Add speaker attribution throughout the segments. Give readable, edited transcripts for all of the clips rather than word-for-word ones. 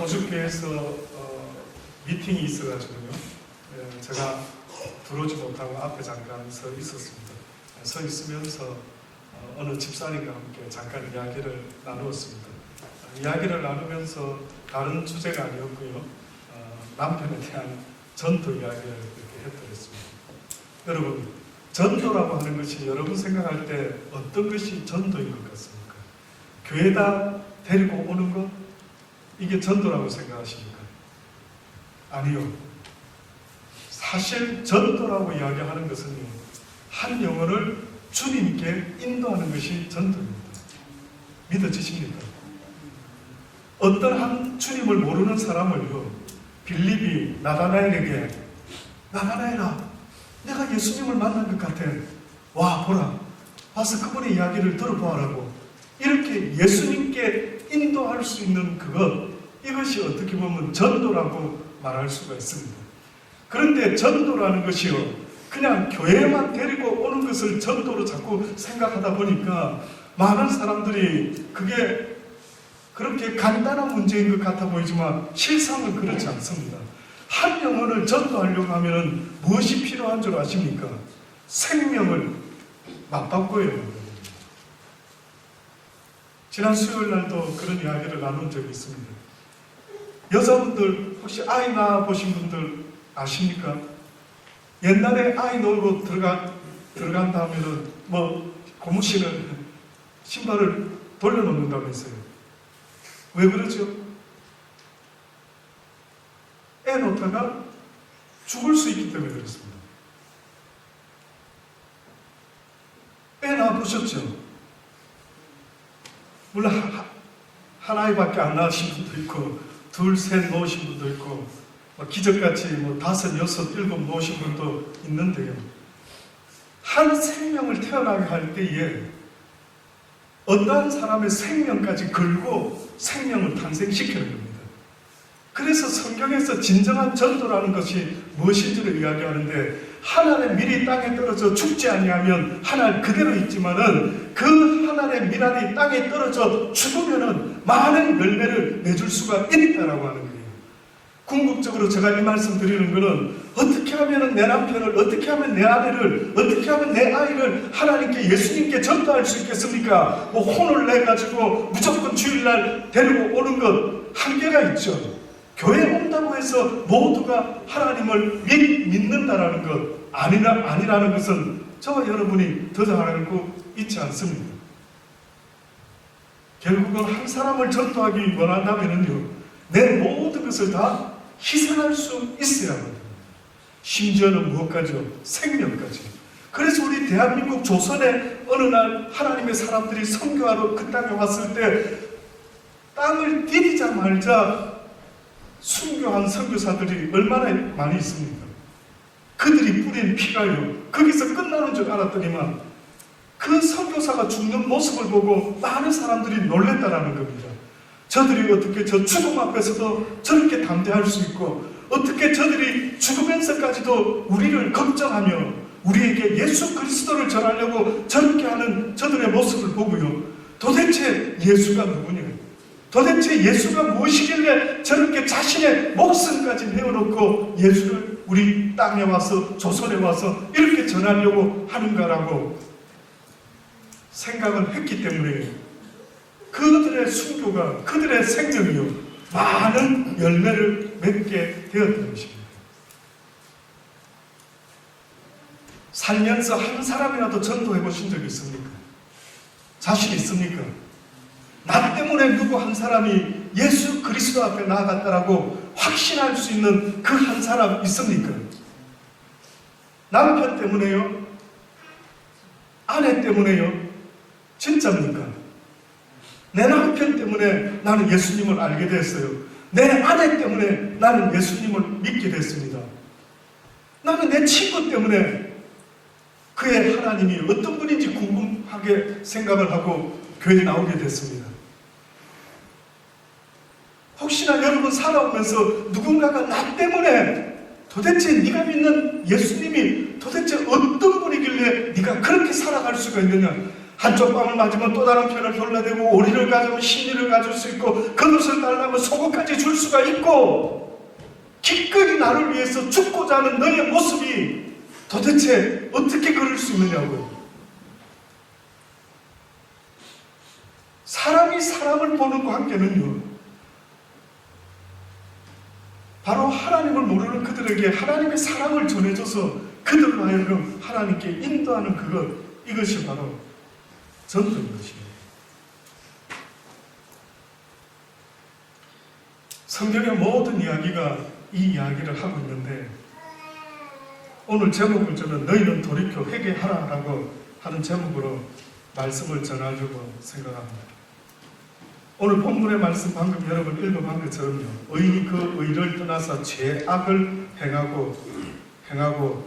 Speaker 1: 소주교회에서 미팅이 있어가지고요. 제가 들어오지 못하고 앞에 잠깐 서 있었습니다. 서 있으면서 어느 집사님과 함께 잠깐 이야기를 나누었습니다. 이야기를 나누면서 다른 주제가 아니었고요. 남편에 대한 전도 이야기를 이렇게 해드렸습니다. 여러분, 전도라고 하는 것이 여러분 생각할 때 어떤 것이 전도인 것 같습니까? 교회에다 데리고 오는 것? 이게 전도라고 생각하십니까? 아니요. 사실 전도라고 이야기하는 것은요, 한 영혼을 주님께 인도하는 것이 전도입니다. 믿어지십니까? 어떤 한 주님을 모르는 사람을요, 빌립이 나다나엘에게, 나다나엘아, 내가 예수님을 만난 것 같아. 와, 보라. 와서 그분의 이야기를 들어보아라고. 이렇게 예수님께 인도할 수 있는 그것, 이것이 어떻게 보면 전도라고 말할 수가 있습니다. 그런데 전도라는 것이요, 그냥 교회만 데리고 오는 것을 전도로 자꾸 생각하다 보니까 많은 사람들이 그게 그렇게 간단한 문제인 것 같아 보이지만 실상은 그렇지 않습니다. 한 영혼을 전도하려고 하면 무엇이 필요한 줄 아십니까? 생명을 맞바꿔야 합니다. 지난 수요일 날도 그런 이야기를 나눈 적이 있습니다. 여자분들 혹시 아이 낳아 보신 분들 아십니까? 옛날에 아이 놀고 들어간다 하면은 고무신은 신발을 돌려놓는다면서요. 왜 그러죠? 애 놓다가 죽을 수 있기 때문에 그렇습니다. 애 낳아보셨죠? 물론 한 아이밖에 안 낳으신 분도 있고 둘, 셋 놓으신 분도 있고 기적같이 5, 6, 7 놓으신 분도 있는데요. 한 생명을 태어나게 할 때에 어떠한 사람의 생명까지 걸고 생명을 탄생시키는 겁니다. 그래서 성경에서 진정한 전도라는 것이 무엇인지를 이야기하는데, 한 알의 밀이 땅에 떨어져 죽지 아니하면 한 알 그대로 있지만은 그 한 알의 밀알이 땅에 떨어져 죽으면은 많은 열매를 맺을 수가 있다라고 하는 거예요. 궁극적으로 제가 이 말씀 드리는 것은 어떻게 하면 내 남편을, 어떻게 하면 내 아내를, 어떻게 하면 내 아이를 하나님께, 예수님께 전도할 수 있겠습니까? 혼을 내가지고 무조건 주일날 데리고 오는 것 한계가 있죠. 교회 온다고 해서 모두가 하나님을 믿는다라는 것 아니라는 것은 저와 여러분이 더 잘 알고 있지 않습니다. 결국은 한 사람을 전도하기 원한다면요, 내 모든 것을 다 희생할 수 있어야 합니다. 심지어는 무엇까지요? 생명까지. 그래서 우리 대한민국 조선에 어느 날 하나님의 사람들이 선교하러 그 땅에 왔을 때 땅을 디디자 말자 순교한 선교사들이 얼마나 많이 있습니까? 그들이 뿌린 피가요, 거기서 끝나는 줄 알았더니만 그 선교사가 죽는 모습을 보고 많은 사람들이 놀랬다라는 겁니다. 저들이 어떻게 저 죽음 앞에서도 저렇게 담대할 수 있고, 어떻게 저들이 죽으면서까지도 우리를 걱정하며 우리에게 예수 그리스도를 전하려고 저렇게 하는 저들의 모습을 보고요, 도대체 예수가 누구냐, 도대체 예수가 무엇이길래 저렇게 자신의 목숨까지 내어놓고 예수를 우리 땅에 와서, 조선에 와서 이렇게 전하려고 하는가라고 생각을 했기 때문에 그들의 순교가, 그들의 생명이요, 많은 열매를 맺게 되었던 것입니다. 살면서 한 사람이라도 전도해 보신 적이 있습니까? 자신 있습니까? 나 때문에 누구 한 사람이 예수 그리스도 앞에 나아갔다라고 확신할 수 있는 그 한 사람 있습니까? 남편 때문에요? 아내 때문에요? 진짜입니까? 내 남편 때문에 나는 예수님을 알게 됐어요. 내 아내 때문에 나는 예수님을 믿게 됐습니다. 나는 내 친구 때문에 그의 하나님이 어떤 분인지 궁금하게 생각을 하고 교회에 나오게 됐습니다. 혹시나 여러분 살아오면서 누군가가 나 때문에 도대체 네가 믿는 예수님이 도대체 어떤 분이길래 네가 그렇게 살아갈 수가 있느냐, 한쪽 뺨을 맞으면 또 다른 편을 골라대고, 오리를 가져면 심리를 가질 수 있고, 그것을 달라면 속옷까지 줄 수가 있고, 기꺼이 나를 위해서 죽고자 하는 너의 모습이 도대체 어떻게 그럴 수 있느냐고요. 사람이 사람을 보는 관계는요, 바로 하나님을 모르는 그들에게 하나님의 사랑을 전해줘서 그들로 하여금 하나님께 인도하는 이것이 바로 전도인 것입니다. 성경의 모든 이야기가 이 이야기를 하고 있는데, 오늘 제목을 저는 너희는 돌이켜 회개하라라고 하는 제목으로 말씀을 전하려고 생각합니다. 오늘 본문의 말씀 방금 여러분 읽어본 것처럼요, 의인이 그 의를 떠나서 죄악을 행하고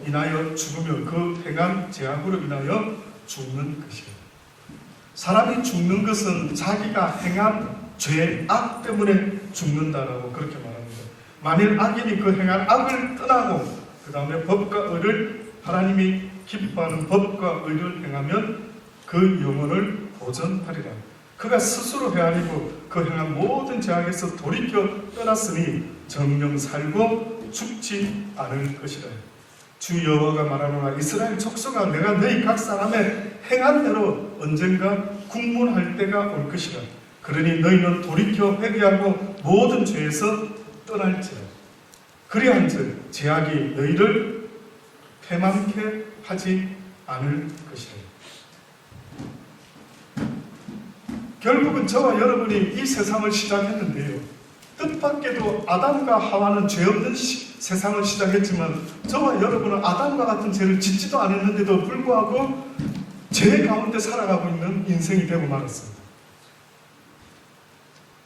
Speaker 1: 인하여 죽으면 그 행한 죄악으로 인하여 죽는 것입니다. 사람이 죽는 것은 자기가 행한 죄악 때문에 죽는다라고 그렇게 말합니다. 만일 악인이 그 행한 악을 떠나고 그 다음에 법과 의를, 하나님이 기뻐하는 법과 의를 행하면 그 영혼을 보전하리라. 그가 스스로 헤아리고 그 행한 모든 죄악에서 돌이켜 떠났으니 정령 살고 죽지 않을 것이라. 주 여호와가 말하노라. 이스라엘 족속아, 내가 너희 각 사람의 행한 대로 언젠가 국문할 때가 올 것이라. 그러니 너희는 돌이켜 회개하고 모든 죄에서 떠날지라. 그리한즉 죄악이 너희를 패망케 하지 않을 것이라. 결국은 저와 여러분이 이 세상을 시작했는데요, 뜻밖에도 아담과 하와는 죄 없는 세상을 시작했지만 저와 여러분은 아담과 같은 죄를 짓지도 않았는데도 불구하고 죄 가운데 살아가고 있는 인생이 되고 말았습니다.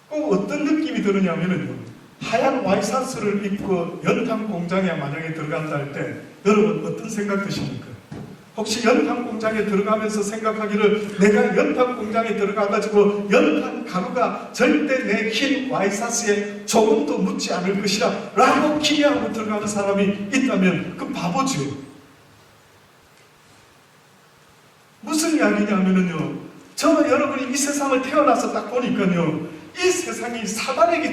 Speaker 1: 꼭 어떤 느낌이 드느냐면요, 하얀 와이셔츠를 입고 연탄 공장에 만약에 들어간다 할 때 여러분 어떤 생각 드십니까? 혹시 연탄 공장에 들어가면서 생각하기를 내가 연탄 공장에 들어가가지고 연탄 가루가 절대 내 흰 와이셔츠에 조금도 묻지 않을 것이라 라고 기대하고 들어가는 사람이 있다면 그 바보죠. 무슨 이야기냐면요, 저와 여러분이 이 세상을 태어나서 딱 보니까요, 이 세상이 사단에게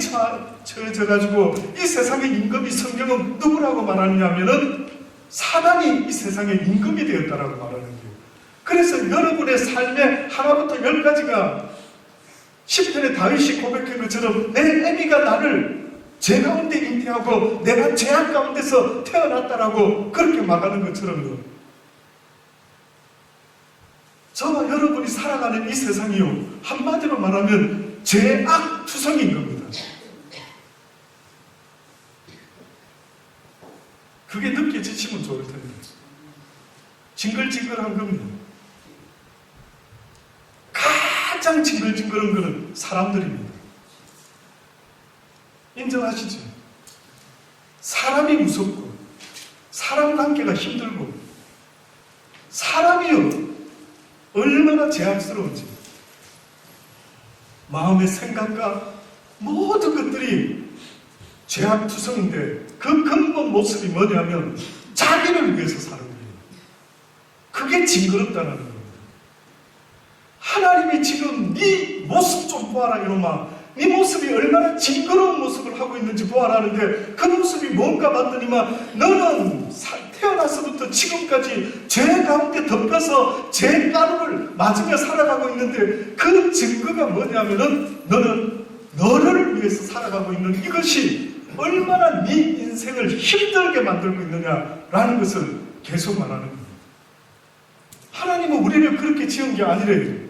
Speaker 1: 처해져가지고 이 세상의 임금이 성경은 누구라고 말하느냐면은 사단이 이 세상의 임금이 되었다라고 말하는 거예요. 그래서 여러분의 삶의 하나부터 10가지가 10편의 다윗이 고백한 것처럼 내 애미가 나를 죄 가운데 잉태하고 내가 죄악 가운데서 태어났다라고 그렇게 말하는 것처럼요, 저와 여러분이 살아가는 이 세상이요, 한마디로 말하면 죄악 투성인 겁니다. 그게 느껴지시면 좋을 텐데. 징글징글한 겁니다. 가장 징글징글한 것은 사람들입니다. 인정하시죠? 사람이 무섭고 사람 관계가 힘들고 사람이요 얼마나 죄악스러운지, 마음의 생각과 모든 것들이 죄악투성인데 그 근본 모습이 뭐냐면 자기를 위해서 사는 거예요. 그게 징그럽다는 겁니다. 하나님이 지금 네 모습 좀 보아라 이놈아, 네 모습이 얼마나 징그러운 모습을 하고 있는지 보아라는데 그 모습이 뭔가 봤더니만 너는 태어나서부터 지금까지 죄 가운데 덮여서 죄 가루를 맞으며 살아가고 있는데 그 증거가 뭐냐면은 너는 너를 위해서 살아가고 있는 이것이 얼마나 네 인생을 힘들게 만들고 있느냐라는 것을 계속 말하는 겁니다. 하나님은 우리를 그렇게 지은 게 아니래요.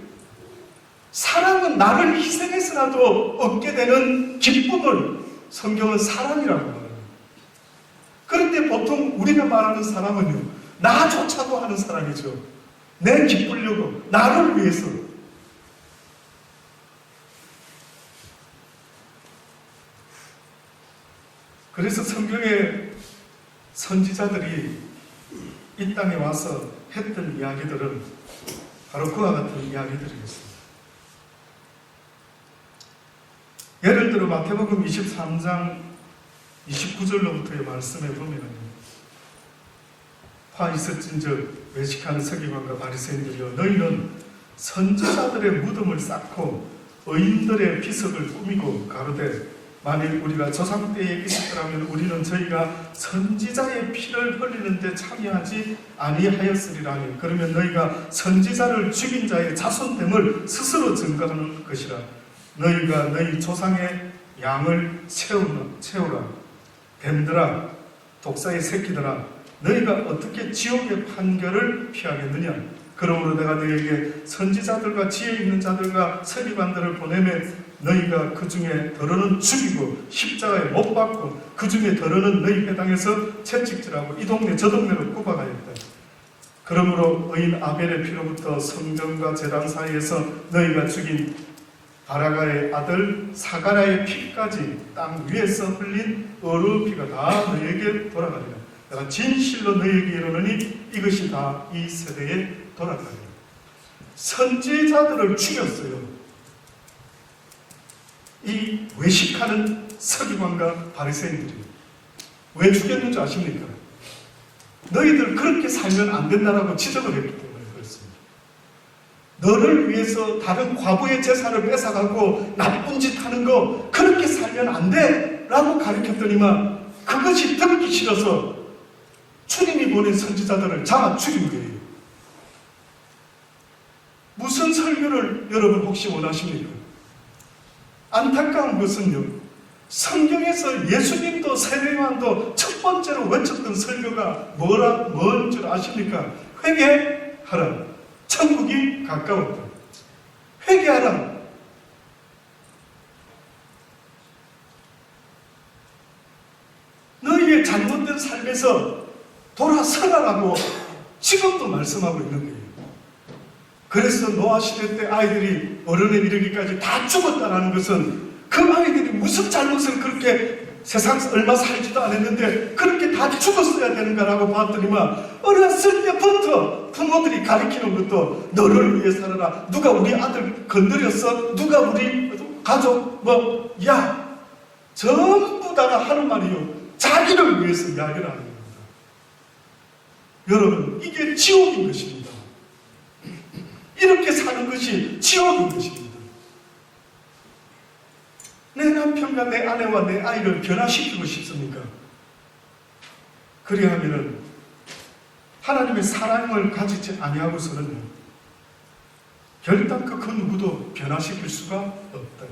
Speaker 1: 사랑은 나를 희생해서라도 얻게 되는 기쁨을 성경은 사랑이라고 말합니다. 그런데 보통 우리가 말하는 사랑은요, 나조차도 하는 사랑이죠. 내 기쁘려고, 나를 위해서. 그래서 성경의 선지자들이 이 땅에 와서 했던 이야기들은 바로 그와 같은 이야기들이었습니다. 예를 들어 마태복음 23장 29절로부터의 말씀에 보면 화 있을진즉 외식하는 서기관과 바리새인들이여, 너희는 선지자들의 무덤을 쌓고 의인들의 비석을 꾸미고 가로되 만일 우리가 조상 때에 있었더라면 우리는 저희가 선지자의 피를 흘리는데 참여하지 아니하였으리라니. 그러면 너희가 선지자를 죽인 자의 자손됨을 스스로 증거하는 것이라. 너희가 너희 조상의 양을 채우라. 뱀들아, 독사의 새끼들아, 너희가 어떻게 지옥의 판결을 피하겠느냐. 그러므로 내가 너희에게 선지자들과 지혜 있는 자들과 서기관들을 보내매 너희가 그 중에 더러는 죽이고 십자가에 못 박고 그 중에 더러는 너희 회당에서 채찍질하고 이 동네 저 동네로 꾸박하였다. 그러므로 의인 아벨의 피로부터 성전과 제단 사이에서 너희가 죽인 바라가의 아들 사가랴의 피까지 땅 위에서 흘린 어루 피가 다 너희에게 돌아가리라. 내가 진실로 너희에게 이르노니 이것이 다 이 세대에 돌아가리라. 선지자들을 죽였어요. 이 외식하는 서기관과 바리새인들이 왜 죽였는지 아십니까? 너희들 그렇게 살면 안 된다라고 지적을 했기 때문에 그렇습니다. 너를 위해서 다른 과부의 재산을 뺏어가고 나쁜 짓 하는 거 그렇게 살면 안 돼! 라고 가르쳤더니만 그것이 듣기 싫어서 주님이 보낸 선지자들을 잡아 죽인 거예요. 무슨 설교를 여러분 혹시 원하십니까? 안타까운 것은요, 성경에서 예수님도 세례요한도 첫 번째로 외쳤던 설교가 뭔 줄 아십니까? 회개하라. 천국이 가까웠다. 회개하라. 너희의 잘못된 삶에서 돌아서라라고 지금도 말씀하고 있는 거예요. 그래서 노아 시대 때 아이들이 어른에 이르기까지 다 죽었다는 것은 그 아이들이 무슨 잘못을 그렇게 세상에서 얼마 살지도 않았는데 그렇게 다 죽었어야 되는가라고 봤더니만 어렸을 때부터 부모들이 가르치는 것도 너를 위해 살아라. 누가 우리 아들 건드렸어? 누가 우리 가족 야 전부 다가 하는 말이요. 자기를 위해서 이야기를 하는 겁니다. 여러분 이게 지옥인 것입니다. 이렇게 사는 것이 지옥인 것입니다. 내 남편과 내 아내와 내 아이를 변화시키고 싶습니까? 그리하면은 하나님의 사랑을 가지지 아니하고서는 결단 그 누구도 변화시킬 수가 없다.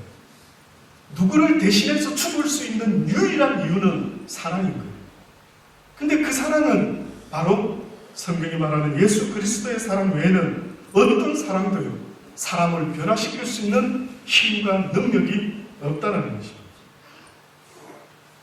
Speaker 1: 누구를 대신해서 죽을 수 있는 유일한 이유는 사랑인 거예요. 근데 그 사랑은 바로 성경이 말하는 예수 그리스도의 사랑 외에는 어떤 사랑도요, 사람을 변화시킬 수 있는 힘과 능력이 없다는 것입니다.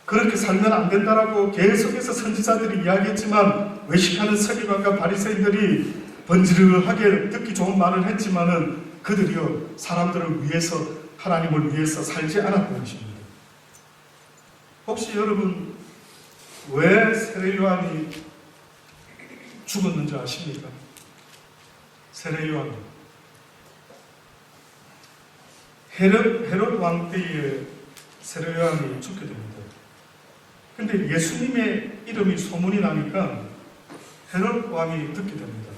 Speaker 1: 그렇게 살면 안 된다라고 계속해서 선지자들이 이야기했지만 외식하는 서기관과 바리새인들이 번지르하게 듣기 좋은 말을 했지만은 그들이요 사람들을 위해서 하나님을 위해서 살지 않았던 것입니다. 혹시 여러분 왜 세례요한이 죽었는지 아십니까? 세례요한 헤롯 왕 때에 세례요한이 죽게 됩니다. 근데 예수님의 이름이 소문이 나니까 헤롯 왕이 듣게 됩니다.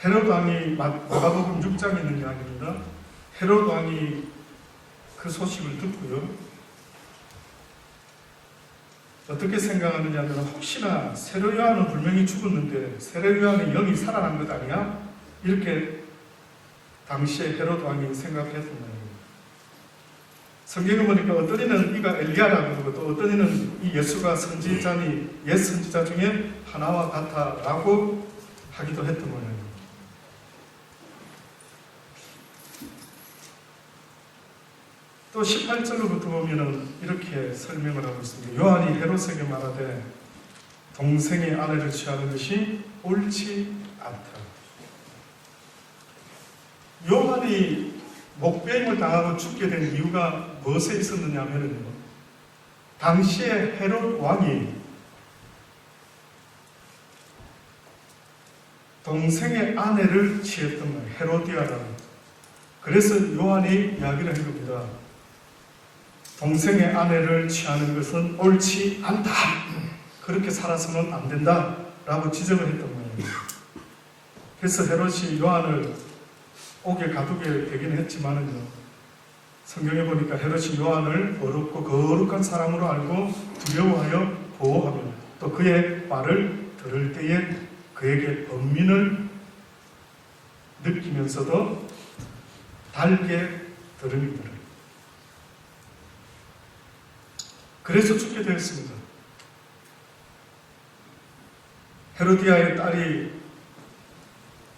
Speaker 1: 헤롯 왕이 마가복음 6장에 있는 이야기입니다. 헤롯 왕이 그 소식을 듣고요. 어떻게 생각하느냐 하면 혹시나 세례요한은 분명히 죽었는데 세례요한의 영이 살아난 것 아니야? 이렇게 당시에 헤롯 왕이 생각했던 거예요. 성경에 보니까 어떤 이는 이가 엘리야라고 그러고 또 어떤 이는 이 예수가 선지자니 옛 선지자 중에 하나와 같아라고 하기도 했던 거예요. 또 18절로부터 보면은 이렇게 설명을 하고 있습니다. 요한이 헤롯에게 말하되 동생의 아내를 취하는 것이 옳지 않다. 요한이 목베임을 당하고 죽게 된 이유가 무엇에 있었느냐 하면요, 당시에 헤롯 왕이 동생의 아내를 취했던 거예요. 헤로디아라는. 그래서 요한이 이야기를 한 겁니다. 동생의 아내를 취하는 것은 옳지 않다. 그렇게 살아서는 안 된다. 라고 지적을 했던 거예요. 그래서 헤롯이 요한을 옥에 가두게 되긴 했지만은요, 성경에 보니까 헤롯이 요한을 어렵고 거룩한 사람으로 알고 두려워하여 보호하며 또 그의 말을 들을 때에 그에게 번민을 느끼면서도 달게 들으니라. 그래서 죽게 되었습니다. 헤로디아의 딸이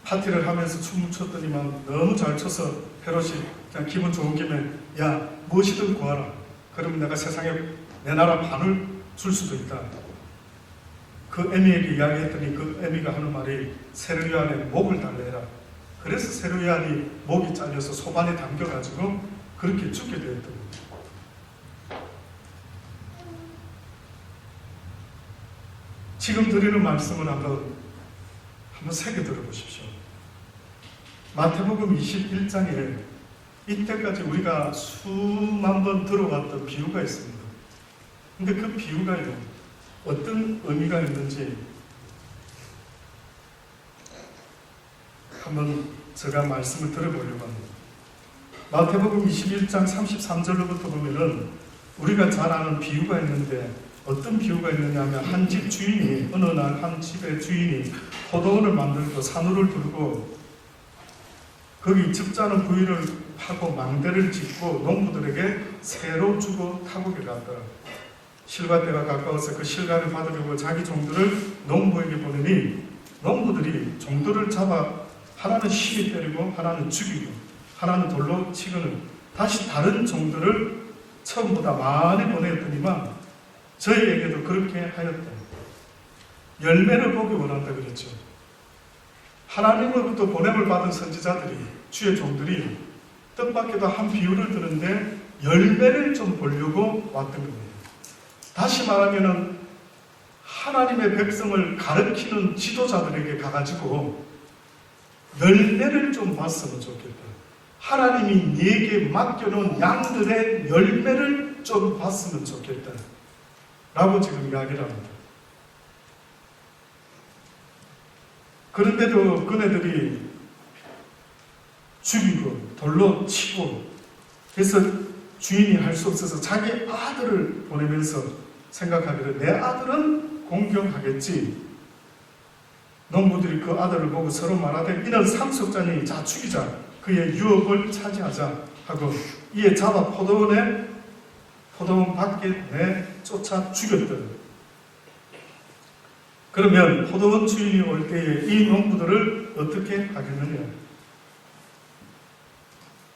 Speaker 1: 파티를 하면서 춤을 췄더니만 너무 잘 춰서 헤롯이 그냥 기분 좋은 김에 야, 무엇이든 구하라. 그러면 내가 세상에 내 나라 반을 줄 수도 있다. 그 애미에게 이야기했더니 그 애미가 하는 말이 세르요한의 목을 달래라. 그래서 세르요한이 목이 잘려서 소반에 담겨가지고 그렇게 죽게 되었던 겁니다. 지금 드리는 말씀을 한번 새겨 들어보십시오. 마태복음 21장에 이때까지 우리가 수만 번 들어왔던 비유가 있습니다. 근데 그 비유가요, 어떤 의미가 있는지 한번 제가 말씀을 들어보려고 합니다. 마태복음 21장 33절로부터 보면은 우리가 잘 아는 비유가 있는데 어떤 비유가 있느냐 하면 한 집 주인이 어느 날 한 집의 주인이 포도원을 만들고 산후를 두르고 거기 즙자는 부위를 파고 망대를 짓고 농부들에게 새로 주고 타국을 갔더라. 실과 때가 가까워서 그 실과를 받으려고 자기 종들을 농부에게 보내니 농부들이 종들을 잡아 하나는 심히 때리고 하나는 죽이고 하나는 돌로 치고는 다시 다른 종들을 처음보다 많이 보내었더니만 저희에게도 그렇게 하였다. 열매를 보기 원한다 그랬죠. 하나님으로부터 보냄을 받은 선지자들이, 주의 종들이 뜻밖에도 한 비유를 드는데 열매를 좀 보려고 왔던 겁니다. 다시 말하면은 하나님의 백성을 가르치는 지도자들에게 가가지고 열매를 좀 봤으면 좋겠다. 하나님이 네게 맡겨놓은 양들의 열매를 좀 봤으면 좋겠다. 라고 지금 이야기를 합니다. 그런데도 그네들이 죽이고 돌로 치고 해서 주인이 할 수 없어서 자기 아들을 보내면서 생각하기를 내 아들은 공경하겠지. 농부들이 그 아들을 보고 서로 말하되 이는 상속자니 자 죽이자. 그의 유업을 차지하자 하고 이에 잡아 포도원 밖에 내쫓아 죽였더라. 그러면 포도원 주인이 올 때에 이 농부들을 어떻게 하겠느냐?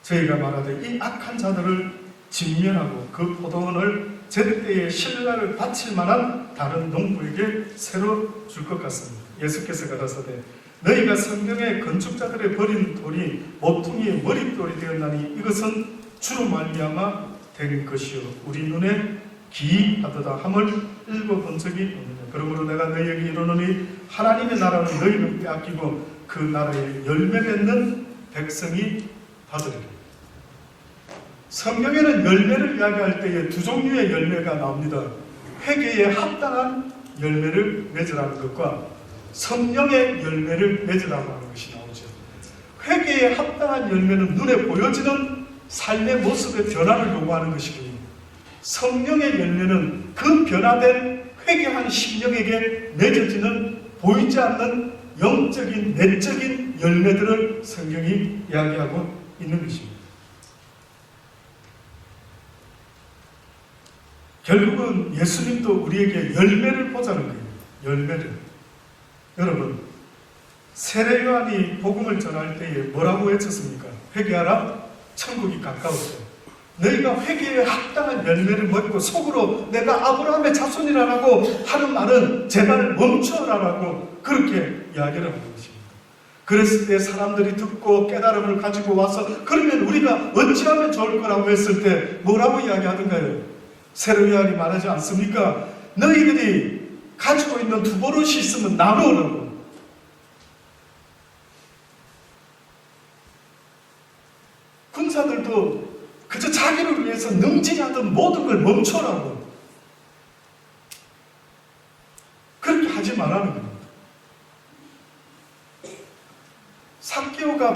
Speaker 1: 저희가 말하되 이 악한 자들을 진멸하고 그 포도원을 제때에 신라를 바칠 만한 다른 농부에게 새로 줄 것 같습니다. 예수께서 가라사대 너희가 성경의 건축자들의 버린 돌이 모퉁이의 머릿돌이 되었나니 이것은 주로 말미암아 된 것이요 우리 눈에 기이하도다 함을 읽어본 적이 없느냐. 그러므로 내가 너희에게 이르노니 하나님의 나라는 너희는 빼앗기고 그 나라에 열매 맺는 백성이 받으리라. 성경에는 열매를 이야기할 때에 두 종류의 열매가 나옵니다. 회개에 합당한 열매를 맺으라는 것과 성령의 열매를 맺으라고 하는 것이 나오죠. 회개에 합당한 열매는 눈에 보여지는 삶의 모습의 변화를 요구하는 것이고 성령의 열매는 그 변화된 회개한 심령에게 맺어지는 보이지 않는 영적인 내적인 열매들을 성경이 이야기하고 있는 것입니다. 결국은 예수님도 우리에게 열매를 보자는 거예요. 열매를. 여러분, 세례요한이 복음을 전할 때에 뭐라고 외쳤습니까? 회개하라, 천국이 가까웠어요. 너희가 회개에 합당한 열매를 맺고 속으로 내가 아브라함의 자손이라고 하는 말은 제발 멈춰라라고 그렇게 이야기를 하는 것입니다. 그랬을 때 사람들이 듣고 깨달음을 가지고 와서 그러면 우리가 어찌하면 좋을 거라고 했을 때 뭐라고 이야기하던가요? 세례요한이 말하지 않습니까? 너희들이 가지고 있는 두 버릇이 있으면 나누라고. 군사들도 그저 자기를 위해서 능지하던 모든 걸 멈춰라고. 그렇게 하지 말라는 겁니다.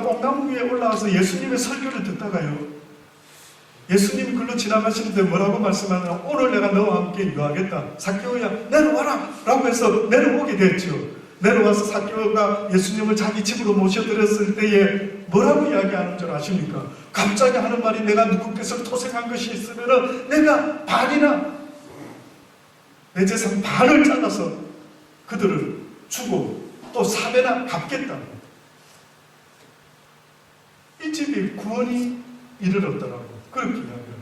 Speaker 1: 뽕나무 위에 올라와서 예수님의 설교를 듣다가요, 예수님이 글로 지나가시는데 뭐라고 말씀하느냐, 오늘 내가 너와 함께 유하겠다. 삭개오야 내려와라 라고 해서 내려오게 됐죠. 내려와서 삭개오가 예수님을 자기 집으로 모셔드렸을 때에 뭐라고 이야기하는 줄 아십니까? 갑자기 하는 말이, 내가 누구께서 토색한 것이 있으면 내가 반이나 내 재산 반을 잘라서 그들을 주고 또 3배나 갚겠다. 이 집이 구원이 이르렀더라고. 그렇게 이야기해요.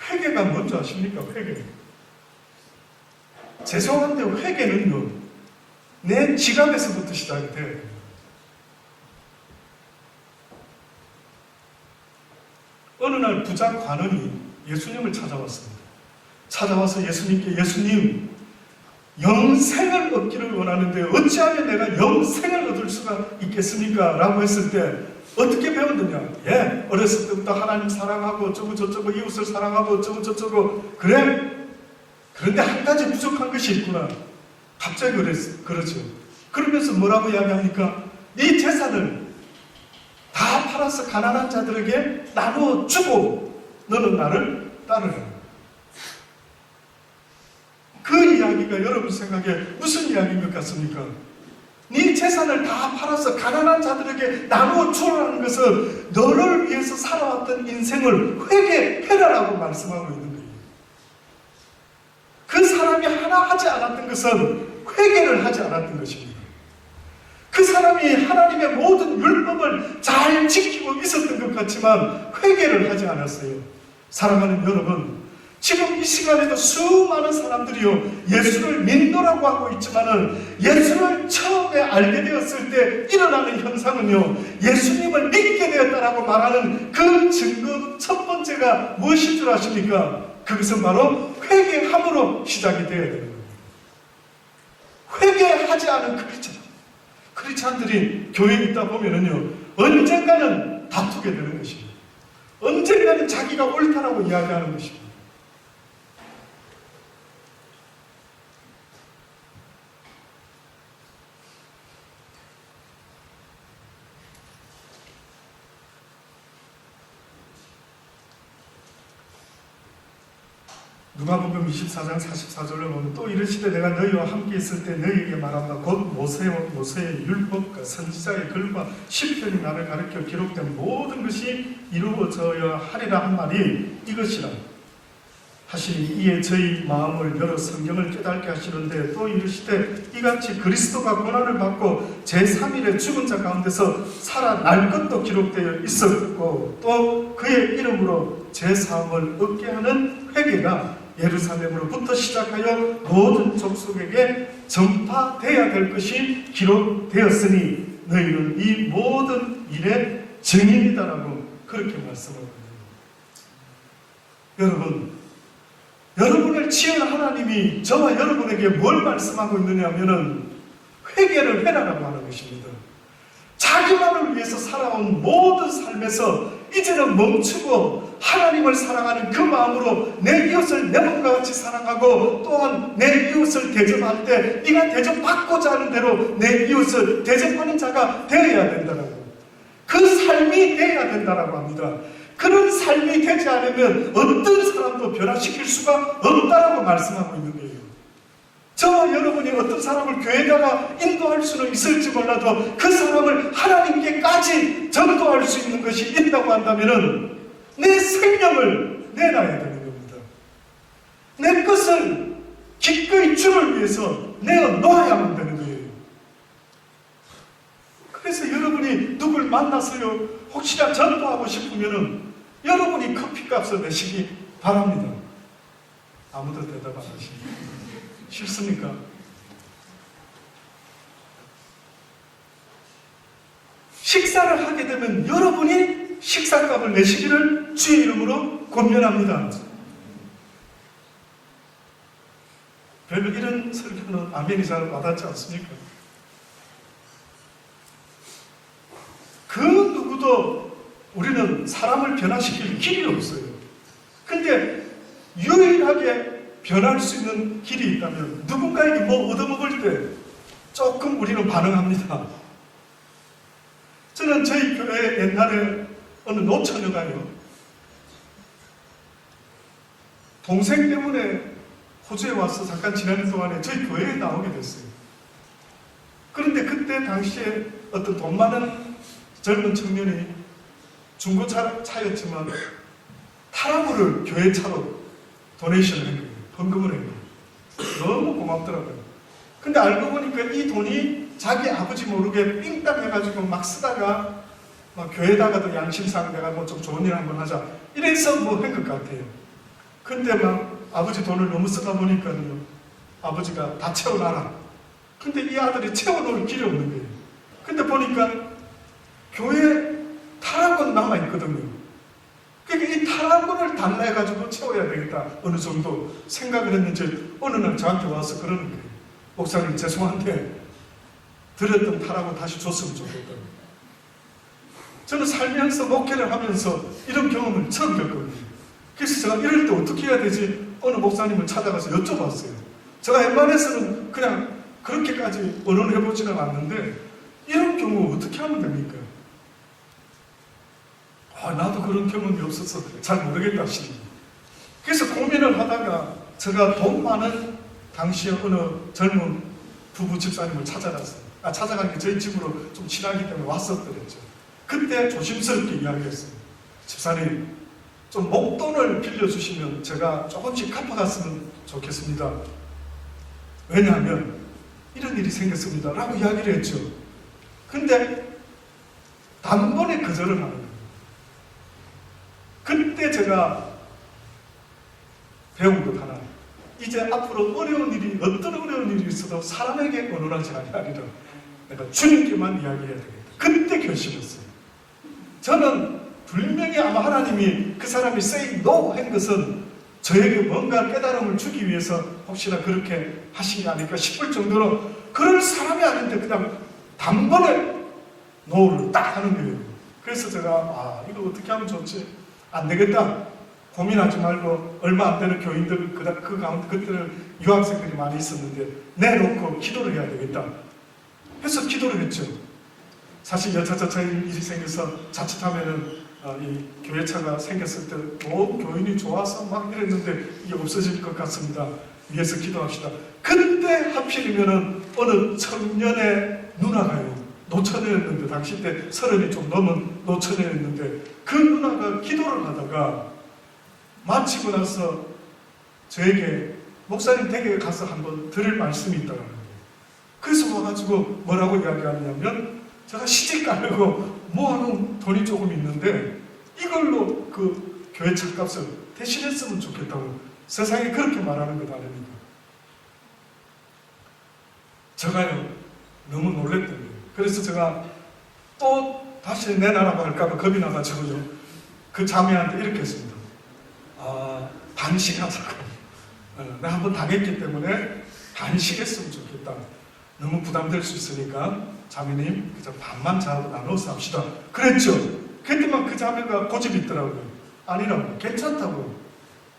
Speaker 1: 회개가 뭔지 아십니까? 회개. 죄송한데 회개는요, 내 지갑에서부터 시작이 돼야 돼요. 어느 날 부자 관원이 예수님을 찾아왔습니다. 찾아와서 예수님께, 예수님, 영생을 얻기를 원하는데 어찌하면 내가 영생을 얻을 수가 있겠습니까? 라고 했을 때 어떻게 배웠느냐? 예, 어렸을 때부터 하나님 사랑하고 어쩌고 저쩌고 이웃을 사랑하고 어쩌고 저쩌고 그래? 그런데 한 가지 부족한 것이 있구나. 갑자기 그러죠. 그러면서 뭐라고 이야기합니까? 네 재산을 다 팔아서 가난한 자들에게 나누어 주고 너는 나를 따르라. 그 이야기가 여러분 생각에 무슨 이야기인 것 같습니까? 네 재산을 다 팔아서 가난한 자들에게 나누어 주라는 것은 너를 위해서 살아왔던 인생을 회개해라라고 말씀하고 있는 거예요. 그 사람이 하나 하지 않았던 것은 회개를 하지 않았던 것입니다. 그 사람이 하나님의 모든 율법을 잘 지키고 있었던 것 같지만 회개를 하지 않았어요. 사랑하는 여러분, 지금 이 시간에도 수많은 사람들이요, 예수를 믿노라고 하고 있지만은 예수를 처음에 알게 되었을 때 일어나는 현상은요, 예수님을 믿게 되었다라고 말하는 그 증거 첫 번째가 무엇인 줄 아십니까? 그것은 바로 회개함으로 시작이 되어야 되는 겁니다. 회개하지 않은 크리스찬들이 교회에 있다 보면은요, 언젠가는 다투게 되는 것입니다. 언젠가는 자기가 옳다라고 이야기하는 것입니다. 누가복음 24장 44절을 보면 또 이르시되 내가 너희와 함께 있을 때 너희에게 말한다. 곧 모세의 율법과 선지자의 글과 시편이 나를 가르쳐 기록된 모든 것이 이루어져야 하리라 한 말이 이것이라 하시니 이에 저희 마음을 열어 성경을 깨닫게 하시는데 또 이르시되 이같이 그리스도가 고난을 받고 제3일에 죽은 자 가운데서 살아날 것도 기록되어 있었고 또 그의 이름으로 제사함을 얻게 하는 회개가 예루살렘으로부터 시작하여 모든 족속에게 전파되어야 될 것이 기록되었으니 너희는 이 모든 일의 증인이다라고 그렇게 말씀하거든요. 여러분을 지은 하나님이 저와 여러분에게 뭘 말씀하고 있느냐 하면은 회개를 해라라고 하는 것입니다. 자기만을 위해서 살아온 모든 삶에서 이제는 멈추고 하나님을 사랑하는 그 마음으로 내 이웃을 내 몸과 같이 사랑하고 또한 내 이웃을 대접할 때 네가 대접받고자 하는 대로 내 이웃을 대접하는 자가 되어야 된다라고, 그 삶이 되어야 된다라고 합니다. 그런 삶이 되지 않으면 어떤 사람도 변화시킬 수가 없다라고 말씀하고 있는 거예요. 저와 여러분이 어떤 사람을 교회에다가 인도할 수는 있을지 몰라도 그 사람을 하나님께까지 전도할 수 있는 것이 있다고 한다면 내 생명을 내놔야 되는 겁니다. 내 것을 기꺼이 주를 위해서 내어놓아야만 되는 거예요. 그래서 여러분이 누굴 만나서요 혹시나 전도하고 싶으면 여러분이 커피값을 내시기 바랍니다. 아무도 대답 안 하시네요. 싫습니까? 식사를 하게 되면 여러분이 식사값을 내시기를 주의 이름으로 권면합니다. 별로 이런 설교는 아멘이 잘 와닿지 않습니까? 그 누구도 우리는 사람을 변화시킬 길이 없어요. 근데 유일하게 변할 수 있는 길이 있다면 누군가에게 뭐 얻어먹을 때 조금 우리는 반응합니다. 저는 저희 교회 옛날에 어느 노처녀가요, 동생 때문에 호주에 와서 잠깐 지내는 동안에 저희 교회에 나오게 됐어요. 그런데 그때 당시에 어떤 돈 많은 젊은 청년이 중고차였지만 타라고를 교회 차로 도네이션을 한 거예요. 헌금을 한 거예요. 너무 고맙더라고요. 근데 알고 보니까 이 돈이 자기 아버지 모르게 삥땅 해가지고 막 쓰다가 막 교회에다가도 양심상 내가 뭐 좀 좋은 일 한번 하자 이래서 뭐 한 것 같아요. 근데 막 아버지 돈을 너무 쓰다 보니까요, 아버지가 다 채워놔라. 근데 이 아들이 채워놓을 길이 없는 거예요. 근데 보니까 교회에 타락은 남아있거든요. 그러니까 이 타락을 달라 해가지고 채워야 되겠다 어느 정도 생각을 했는지 어느 날 저한테 와서 그러는 거예요. 목사님 죄송한데 드렸던 타락을 다시 줬으면 좋겠다고. 저는 살면서 목회를 하면서 이런 경험을 처음 겪거든요. 그래서 제가 이럴 때 어떻게 해야 되지? 어느 목사님을 찾아가서 여쭤봤어요. 제가 웬만해서는 그냥 그렇게까지 언론해보지는 않는데 이런 경우 어떻게 하면 됩니까? 나도 그런 경험이 없어서 잘 모르겠다 싶습니다. 그래서 고민을 하다가 제가 돈 많은 당시에 어느 젊은 부부 집사님을 찾아갔어요. 찾아간 게 저희 집으로 좀 친하기 때문에 왔었더랬죠. 그때 조심스럽게 이야기했어요. 집사님, 좀 목돈을 빌려주시면 제가 조금씩 갚아갔으면 좋겠습니다. 왜냐하면 이런 일이 생겼습니다 라고 이야기를 했죠. 근데 단번에 거절을 하는 거예요. 그때 제가 배운 것 하나, 이제 앞으로 어려운 일이, 어떤 어려운 일이 있어도 사람에게 언론하지 아니하리라. 내가 주님께만 이야기해야 되겠다. 그때 결심했어요. 저는 분명히 아마 하나님이 그 사람이 say no 한 것은 저에게 뭔가 깨달음을 주기 위해서 혹시나 그렇게 하신 게 아닐까 싶을 정도로 그럴 사람이 아닌데 그냥 단번에 no를 딱 하는 거예요. 그래서 제가 이거 어떻게 하면 좋지? 안 되겠다. 고민하지 말고 얼마 안 되는 교인들 그 가운데 그때는 유학생들이 많이 있었는데 내놓고 기도를 해야 되겠다 해서 기도를 했죠. 사실 여차저차 일이 생겨서 자칫하면은 이 교회차가 생겼을 때 모든 교인이 좋아서 막 이랬는데 이게 없어질 것 같습니다. 위해서 기도합시다. 그때 하필이면은 어느 청년의 누나가요, 노처녀였는데 당시 때 30이 좀 넘은 노처녀였는데 그 누나가 기도를 하다가 마치고 나서 저에게 목사님 댁에 가서 한번 들을 말씀이 있다는 거예요. 그래서 와가지고 뭐라고 이야기하냐면 제가 시집 가려고 모아놓은 돈이 조금 있는데 이걸로 그 교회 차값을 대신했으면 좋겠다고 세상에 그렇게 말하는 것 아닙니까? 제가요 너무 놀랬던 거예요. 그래서 제가 또 다시 내놔라고 할까봐 겁이 나가지고요 그 자매한테 이렇게 했습니다. 반식하자고. 내가 한번 당했기 때문에 반식했으면 좋겠다. 너무 부담될 수 있으니까 자매님 그저 반만 저하고 나눠서 합시다. 그랬죠. 그랬더만 그 자매가 고집이 있더라고요. 아니라고, 괜찮다고.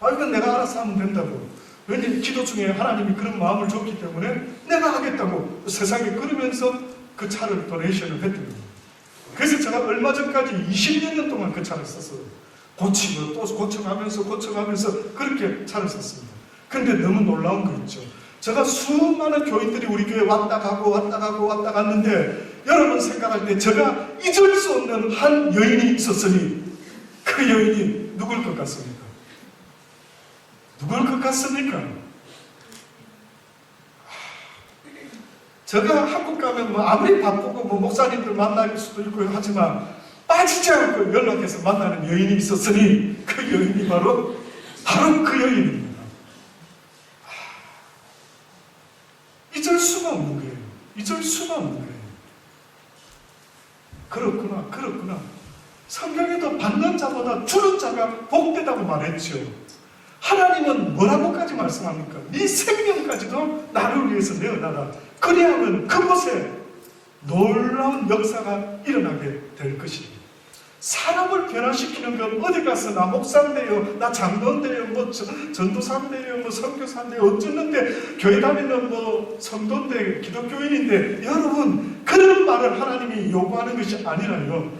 Speaker 1: 이건 내가 알아서 하면 된다고. 왜냐면 기도 중에 하나님이 그런 마음을 줬기 때문에 내가 하겠다고 세상에 그러면서 그 차를 도네이션을 했더니, 그래서 제가 얼마 전까지 20여 년 동안 그 차를 썼어요. 고치고 또 고쳐가면서 그렇게 차를 썼습니다. 근데 너무 놀라운 거 있죠. 제가 수많은 교인들이 우리 교회 왔다 가고 갔는데 여러분 생각할 때 제가 잊을 수 없는 한 여인이 있었으니 그 여인이 누굴 것 같습니까? 누굴 것 같습니까? 제가 한국 가면 아무리 바쁘고 목사님들 만날 수도 있고 하지만 빠지지 않고 연락해서 만나는 여인이 있었으니 그 여인이 바로 그 여인입니다. 잊을 수가 없는 거예요. 잊을 수가 없는 거예요. 그렇구나. 성경에도 받는 자보다 주는 자가 복되다고 말했죠. 하나님은 뭐라고까지 말씀합니까? 네 생명까지도 나를 위해서 내어놔라. 그래야만 그곳에 놀라운 역사가 일어나게 될 것입니다. 사람을 변화시키는 건 어디 가서 나 목사인데요, 나 장로인데요, 뭐 전도사인데요, 뭐 선교사인데요, 어쩌는데 교회 다니는 뭐 성도인데 기독교인인데, 여러분 그런 말을 하나님이 요구하는 것이 아니라요,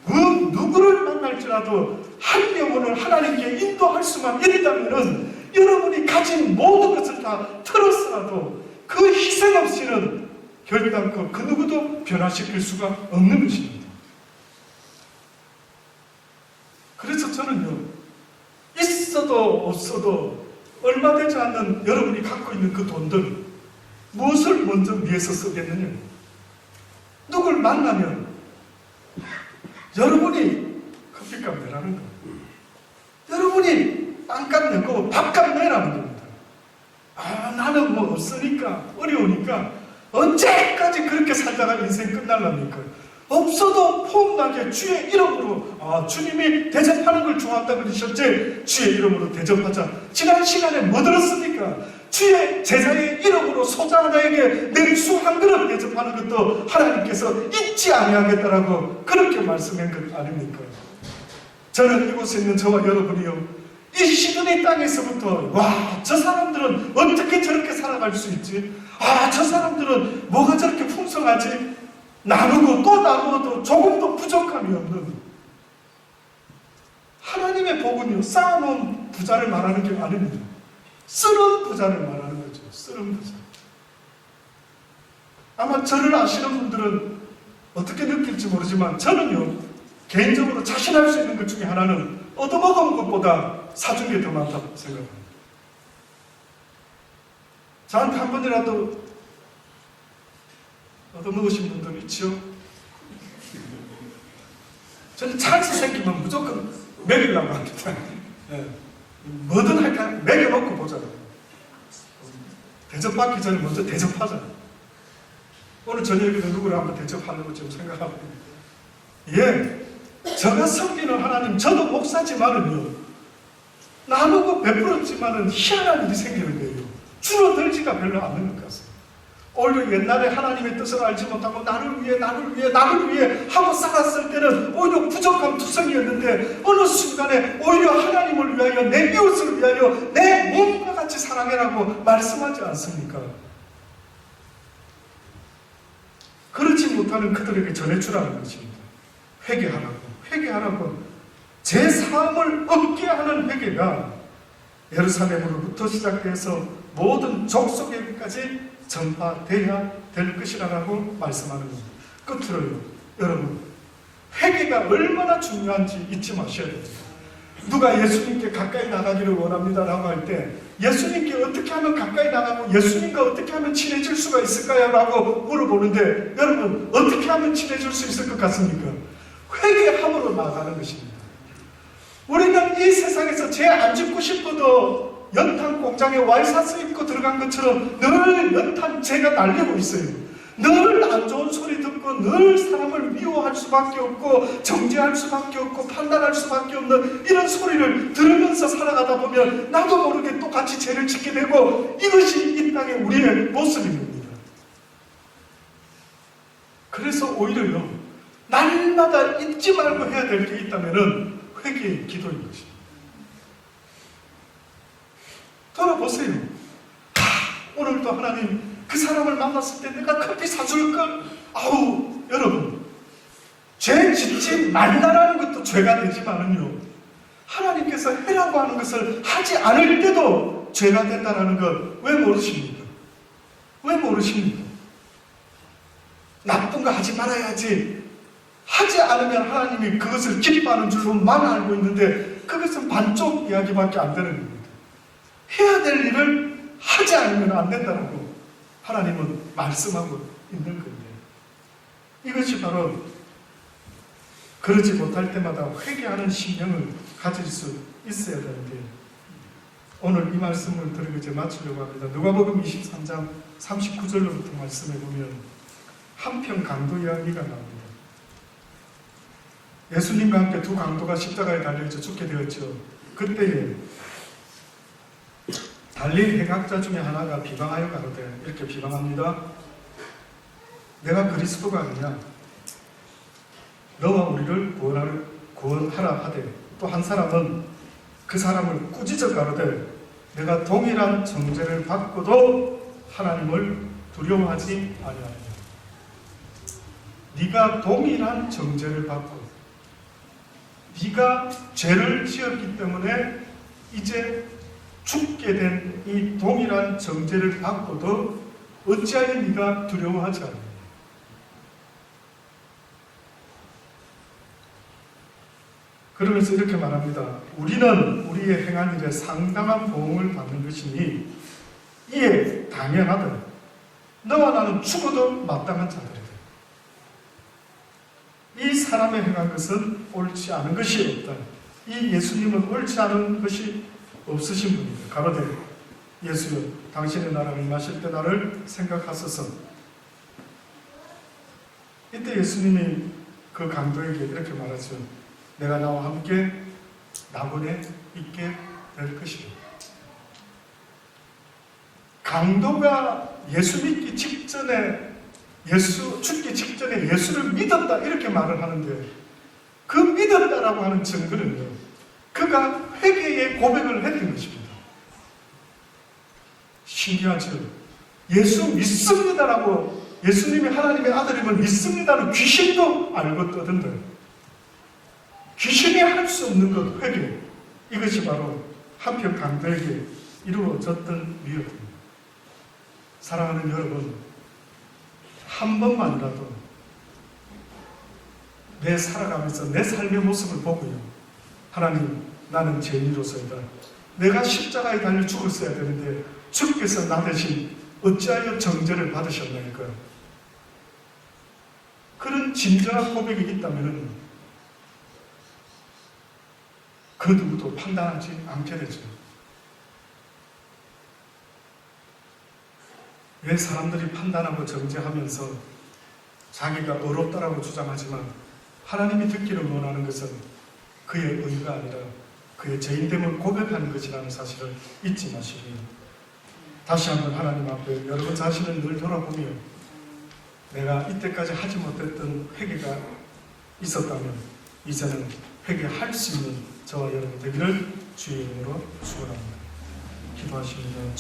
Speaker 1: 그 누구를 만날지라도 한 영혼을 하나님께 인도할 수만 있다면은 여러분이 가진 모든 것을 다 털었어도 그 희생 없이는 결단코 그 누구도 변화시킬 수가 없는 것입니다. 그래서 저는요, 있어도 없어도 얼마 되지 않는 여러분이 갖고 있는 그 돈들, 무엇을 먼저 위해서 쓰겠느냐? 누굴 만나면 여러분이 커피값 내라는 거예요. 여러분이 빵값 내고 밥값 내라는 겁니다. 나는 뭐 없으니까, 어려우니까 언제까지 그렇게 살다가 인생 끝날랍니까? 없어도 폼나게 주의 이름으로, 주님이 대접하는 걸 좋아한다 그러셨지, 주의 이름으로 대접하자. 지난 시간에 뭐 들었습니까? 주의 제자의 이름으로 소자 하나에게 냉수 한 그릇 대접하는 것도 하나님께서 잊지 아니하겠다라고 그렇게 말씀한 것 아닙니까? 저는 이곳에 있는 저와 여러분이요, 이 시드니 땅에서부터 저 사람들은 어떻게 저렇게 살아갈 수 있지? 저 사람들은 뭐가 저렇게 풍성하지? 나누고 또 나누어도 조금도 부족함이 없는, 하나님의 복은요, 쌓아놓은 부자를 말하는 게 아닙니다. 쓰는 부자를 말하는 거죠. 쓰는 부자. 아마 저를 아시는 분들은 어떻게 느낄지 모르지만, 저는요, 개인적으로 자신할 수 있는 것 중에 하나는 얻어먹은 것보다 사준 게 더 많다고 생각합니다. 저한테 한 번이라도 얻어먹으신 분들 있죠? 저는 찬스 생기면 무조건 먹이려고 합니다. 뭐든 할까 먹여놓고 보잖아요. 대접받기 전에 먼저 대접하잖아요. 오늘 저녁에도 누구를 한번 대접하려고 지금 생각하고 있는데, 제가 섬기는 하나님, 저도 목사지만은요, 나누고 베풀었지만은 희한한 일이 생기는 거예요. 줄어들지가 별로 않는 것 같습니다. 오히려 옛날에 하나님의 뜻을 알지 못하고 나를 위해 하고 살았을 때는 오히려 부족함 투성이었는데, 어느 순간에 오히려 하나님을 위하여, 내 이웃을 위하여 내 몸과 같이 사랑해라고 말씀하지 않습니까? 그렇지 못하는 그들에게 전해주라는 것입니다. 회개하라고. 제 삶을 얻게 하는 회개가 예루살렘으로부터 시작해서 모든 족속에까지 전파되어야 될 것이라고 말씀하는 겁니다. 끝으로요, 여러분, 회개가 얼마나 중요한지 잊지 마셔야 됩니다. 누가 예수님께 가까이 나가기를 원합니다 라고 할 때, 예수님께 어떻게 하면 가까이 나가고 예수님과 어떻게 하면 친해질 수가 있을까요? 라고 물어보는데, 여러분 어떻게 하면 친해질 수 있을 것 같습니까? 회개함으로 나아가는 것입니다. 우리는 이 세상에서 죄 안 짓고 싶어도 연탄 공장에 와이셔츠 입고 들어간 것처럼 늘 연탄 죄가 날리고 있어요. 늘 안 좋은 소리 듣고 늘 사람을 미워할 수밖에 없고 정죄할 수밖에 없고 판단할 수밖에 없는 이런 소리를 들으면서 살아가다 보면 나도 모르게 똑같이 죄를 짓게 되고, 이것이 이 땅의 우리의 모습입니다. 그래서 오히려요, 날마다 잊지 말고 해야 될 게 있다면 회개의 기도인 것입니다. 돌아보세요. 오늘도 하나님, 그 사람을 만났을 때 내가 커피 사줄걸? 여러분, 죄 짓지 말라라는 것도 죄가 되지만은요, 하나님께서 해라고 하는 것을 하지 않을 때도 죄가 된다는 것 왜 모르십니까? 왜 모르십니까? 나쁜 거 하지 말아야지, 하지 않으면 하나님이 그것을 기뻐하는 줄로만 알고 있는데, 그것은 반쪽 이야기밖에 안 되는 겁니다. 해야 될 일을 하지 않으면 안 된다고 하나님은 말씀하고 있는 건데, 이것이 바로 그러지 못할 때마다 회개하는 심령을 가질 수 있어야 되는데, 오늘 이 말씀을 드리고 이제 마치려고 합니다. 누가복음 23장 39절로부터 말씀해 보면 한편 강도 이야기가 나옵니다. 예수님과 함께 두 강도가 십자가에 달려져 죽게 되었죠. 그때에 달린 해각자 중에 하나가 비방하여 가로되, 이렇게 비방합니다. 내가 그리스도가 아니냐? 너와 우리를 구원할 구원하라 하되 또 한 사람은 그 사람을 꾸짖어 가로되 내가 동일한 정죄를 받고도 하나님을 두려워하지 아니하느냐. 네가 동일한 정죄를 받고 네가 죄를 지었기 때문에 이제 죽게 된 이 동일한 정죄를 받고도 어찌하여 네가 두려워하지 않느냐. 그러면서 이렇게 말합니다. 우리는 우리의 행한 일에 상당한 보응을 받는 것이니 이에 당연하다. 너와 나는 죽어도 마땅한 자들이다. 이 사람의 행한 것은 옳지 않은 것이 없다. 이 예수님은 옳지 않은 것이 없으신 분이다. 가로되 예수여 당신의 나라를 마실 때 나를 생각하소서. 이때 예수님이 그 강도에게 이렇게 말하죠. 내가 나와 함께 낙원에 있게 될 것이다. 강도가 예수 믿기 직전에 죽기 직전에 예수를 믿었다 이렇게 말을 하는데 그 믿었다라고 하는 증거는요. 그가 회개의 고백을 했던 것입니다. 신기하죠. 예수 믿습니다라고 예수님이 하나님의 아들임을 믿습니다는 귀신도 알고 떠든다. 귀신이 할 수 없는 것 회개. 이것이 바로 한편 강도에게 이루어졌던 일이었습니다. 사랑하는 여러분, 한 번만이라도 내 살아가면서 내 삶의 모습을 보고요. 하나님, 나는 죄인으로서이다. 내가 십자가에 달려 죽었어야 되는데 주께서 나 대신 어찌하여 정죄를 받으셨나이까? 그런 진정한 고백이 있다면 그 누구도 판단하지 않게 되죠. 왜 사람들이 판단하고 정죄하면서 자기가 어렵다라고 주장하지만 하나님이 듣기를 원하는 것은 그의 의가 아니라 그의 죄인됨을 고백하는 것이라는 사실을 잊지 마시고요. 다시 한번 하나님 앞에 여러분 자신을 늘 돌아보며 내가 이때까지 하지 못했던 회개가 있었다면 이제는 회개할 수 있는 저와 여러분 되기를 주의 이름으로 축원합니다. 기도하십니다.